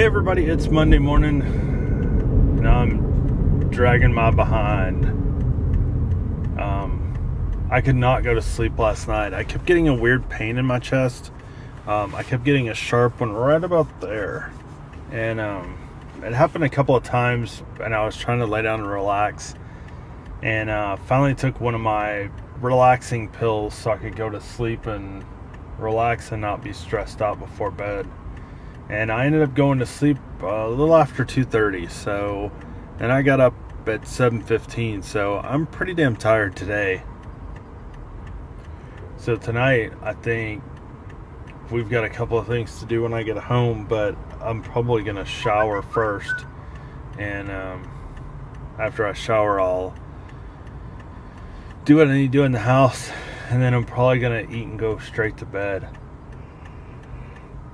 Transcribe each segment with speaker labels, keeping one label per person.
Speaker 1: Hey everybody, it's Monday morning and I'm dragging my behind. I could not go to sleep last night. I kept getting a weird pain in my chest. I kept getting a sharp one right about there. And it happened a couple of times and I was trying to lay down and relax. And finally took one of my relaxing pills so I could go to sleep and relax and not be stressed out before bed. And I ended up going to sleep a little after 2:30. So, and I got up at 7:15. So I'm pretty damn tired today. So tonight, I think we've got a couple of things to do when I get home, but I'm probably going to shower first. And after I shower, I'll do what I need to do in the house. And then I'm probably going to eat and go straight to bed.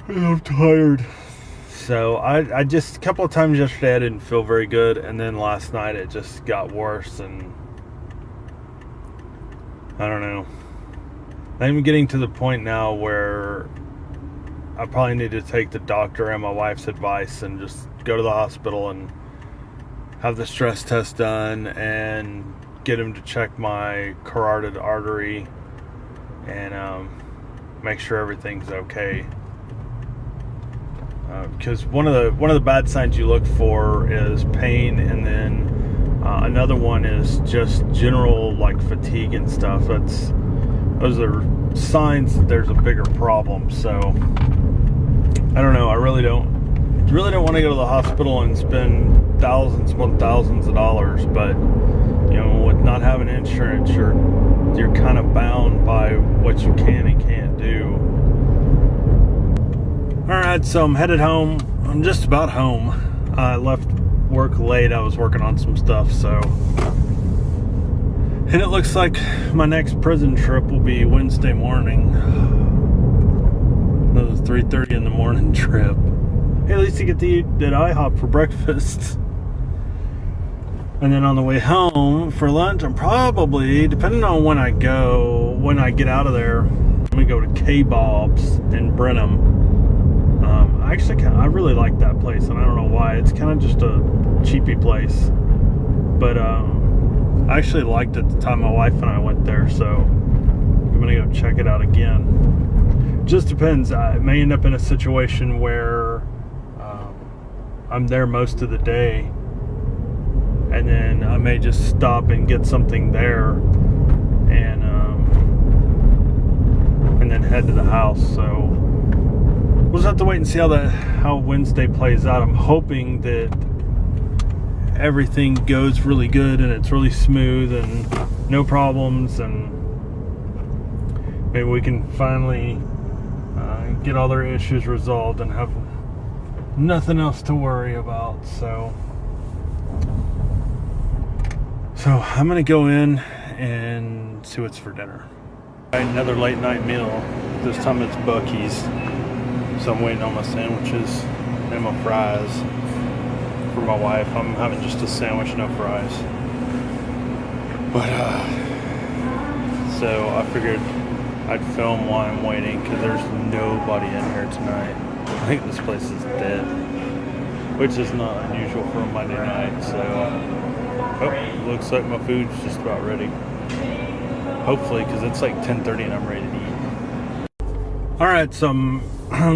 Speaker 1: I'm tired. So I just, a couple of times yesterday I didn't feel very good, and then last night it just got worse, and I don't know. I'm getting to the point now where I probably need to take the doctor and my wife's advice and just go to the hospital and have the stress test done and get him to check my carotid artery and make sure everything's okay. Because one of the bad signs you look for is pain, and then another one is just general like fatigue and stuff. Those are signs that there's a bigger problem. So I don't know. I really don't want to go to the hospital and spend thousands upon thousands of dollars. But you know, with not having insurance, you're kind of bound by what you can and can't do. Alright, so I'm headed home. I'm just about home. I left work late. I was working on some stuff, so. And it looks like my next prison trip will be Wednesday morning. Another 3:30 in the morning trip. Hey, at least you get to eat at IHOP for breakfast. And then on the way home for lunch, I'm probably, depending on when I get out of there, I'm going to go to K-Bob's in Brenham. I really like that place, and I don't know why. It's kind of just a cheapy place, but I actually liked it the time my wife and I went there, so I'm gonna go check it out again. Just depends. I may end up in a situation where I'm there most of the day, and then I may just stop and get something there, and then head to the house. So we'll just have to wait and see how Wednesday plays out. I'm hoping that everything goes really good and it's really smooth and no problems, and maybe we can finally get all their issues resolved and have nothing else to worry about. So I'm gonna go in and see what's for dinner. Another late night meal. This time it's Buc-ee's. So I'm waiting on my sandwiches and my fries for my wife. I'm having just a sandwich, no fries. But, so I figured I'd film while I'm waiting, because there's nobody in here tonight. I think this place is dead, which is not unusual for a Monday night. So, looks like my food's just about ready. Hopefully, because it's like 10:30 and I'm ready to eat. Alright, so I'm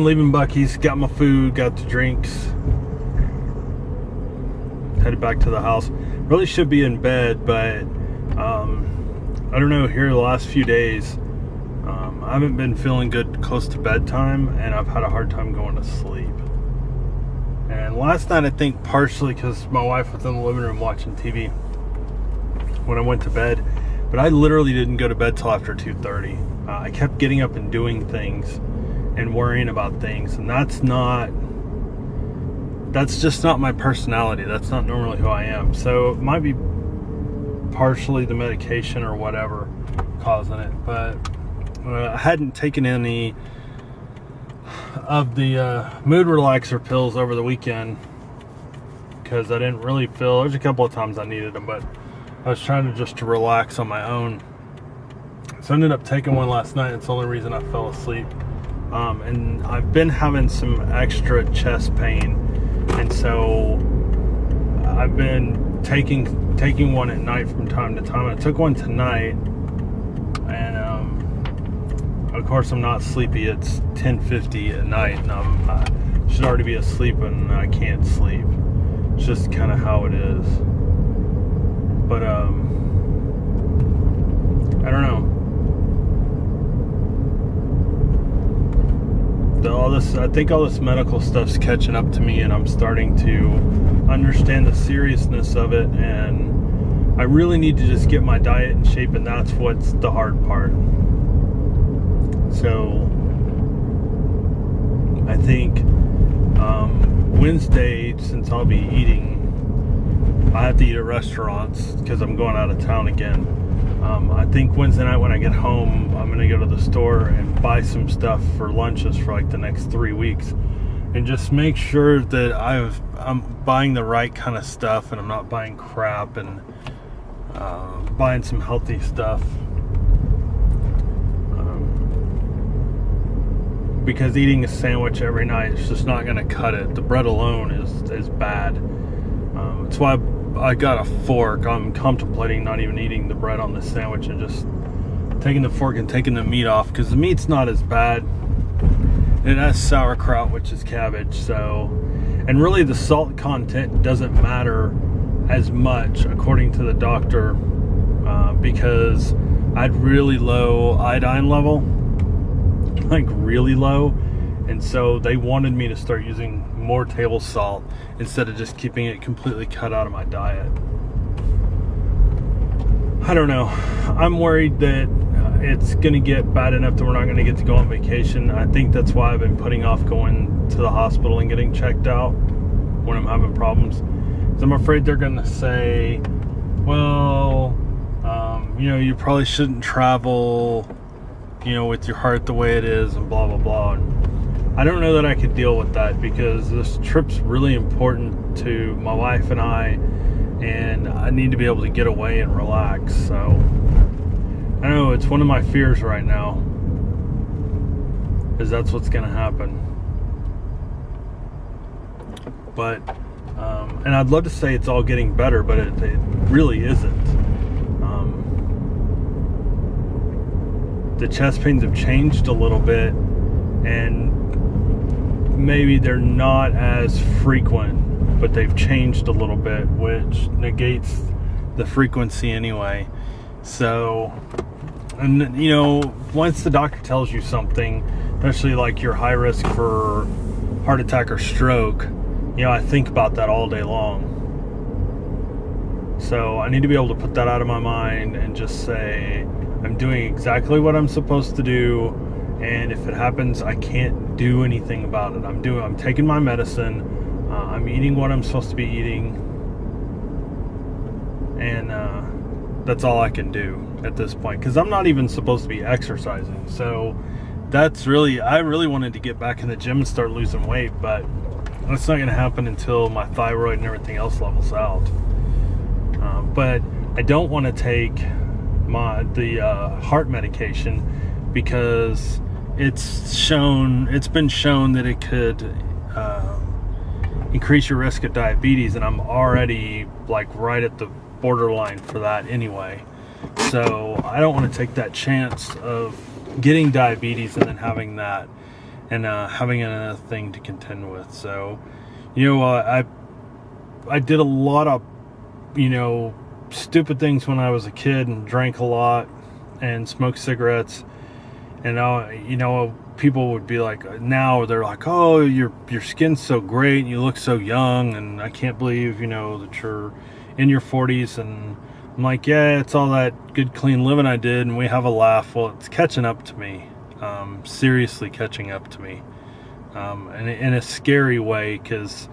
Speaker 1: leaving Buc-ee's, got my food, got the drinks, headed back to the house. Really should be in bed, but I don't know, here the last few days I haven't been feeling good close to bedtime, and I've had a hard time going to sleep. And last night, I think partially because my wife was in the living room watching TV when I went to bed, but I literally didn't go to bed till after 2:30. I kept getting up and doing things and worrying about things, and that's just not my personality. That's not normally who I am. So it might be partially the medication or whatever causing it, but I hadn't taken any of the mood relaxer pills over the weekend because I didn't really feel, there's a couple of times I needed them, but I was trying to relax on my own. So I ended up taking one last night. It's the only reason I fell asleep. And I've been having some extra chest pain I've been taking one at night from time to time. I took one tonight, and of course I'm not sleepy. It's 10:50 at night, and I should already be asleep, and I can't sleep. It's just kind of how it is. But I don't know. I think all this medical stuff's catching up to me, and I'm starting to understand the seriousness of it, and I really need to just get my diet in shape, and that's what's the hard part. So I think Wednesday, since I'll be eating, I have to eat at restaurants because I'm going out of town again. I think Wednesday night when I get home, I'm going to go to the store and buy some stuff for lunches for like the next 3 weeks, and just make sure that I'm buying the right kind of stuff, and I'm not buying crap, and buying some healthy stuff. Because eating a sandwich every night is just not going to cut it. The bread alone is bad. That's why I got a fork. I'm contemplating not even eating the bread on the sandwich and just taking the fork and taking the meat off, because the meat's not as bad. It has sauerkraut, which is cabbage. So, and really the salt content doesn't matter as much according to the doctor, because I had really low iodine level, like really low, and so they wanted me to start using more table salt instead of just keeping it completely cut out of my diet. I don't know. I'm worried that it's going to get bad enough that we're not going to get to go on vacation. I think that's why I've been putting off going to the hospital and getting checked out when I'm having problems. Because I'm afraid they're going to say, well, you probably shouldn't travel, with your heart the way it is, and blah, blah, blah. And I don't know that I could deal with that, because this trip's really important to my wife and I need to be able to get away and relax. So I know it's one of my fears right now, is that's what's going to happen. But and I'd love to say it's all getting better, but it really isn't. The chest pains have changed a little bit, and maybe they're not as frequent, but they've changed a little bit, which negates the frequency anyway. So, and once the doctor tells you something, especially like you're high risk for heart attack or stroke, I think about that all day long. So I need to be able to put that out of my mind and just say, I'm doing exactly what I'm supposed to do, and if it happens, I can't do anything about it. I'm taking my medicine, I'm eating what I'm supposed to be eating, and that's all I can do at this point, because I'm not even supposed to be exercising. So I really wanted to get back in the gym and start losing weight, but that's not going to happen until my thyroid and everything else levels out. But I don't want to take the heart medication, because it's been shown that it could increase your risk of diabetes, and I'm already like right at the borderline for that anyway. So I don't want to take that chance of getting diabetes and then having that, and having another thing to contend with. So I did a lot of stupid things when I was a kid, and drank a lot and smoked cigarettes, and people would be like, now they're like, oh, your skin's so great and you look so young, and I can't believe that you're in your 40s. And I'm like, yeah, it's all that good clean living I did, and we have a laugh. Well, it's catching up to me, seriously catching up to me, and in a scary way, because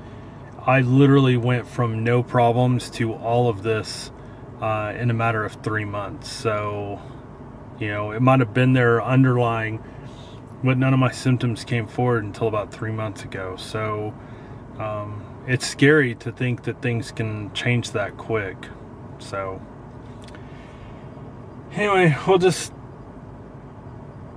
Speaker 1: I literally went from no problems to all of this in a matter of 3 months. So, it might have been there underlying, but none of my symptoms came forward until about 3 months ago. So, it's scary to think that things can change that quick. So, anyway, we'll just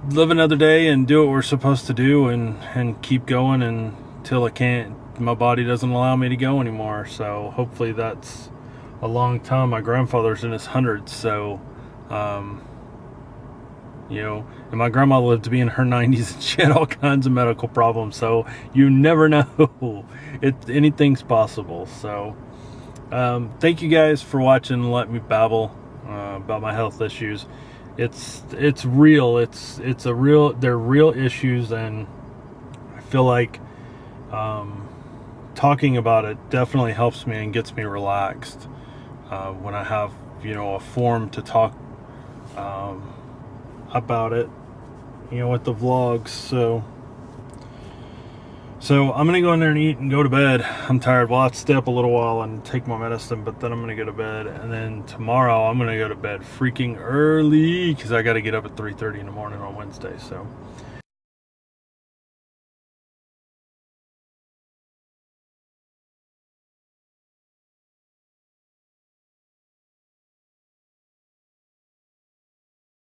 Speaker 1: live another day and do what we're supposed to do, and keep going until it can't my body doesn't allow me to go anymore. So hopefully that's a long time. My grandfather's in his hundreds, so you know, and my grandma lived to be in her 90s, and she had all kinds of medical problems. So you never know. Anything's possible. So thank you guys for watching and let me babble about my health issues. It's real. They're real issues, and I feel like talking about it definitely helps me and gets me relaxed when I have, you know, a forum to talk about it, you know, with the vlogs. So I'm gonna go in there and eat and go to bed. I'm tired. Well, I'll stay up a little while and take my medicine, but then I'm gonna go to bed. And then tomorrow I'm gonna go to bed freaking early because I got to get up at 3:30 in the morning on Wednesday. So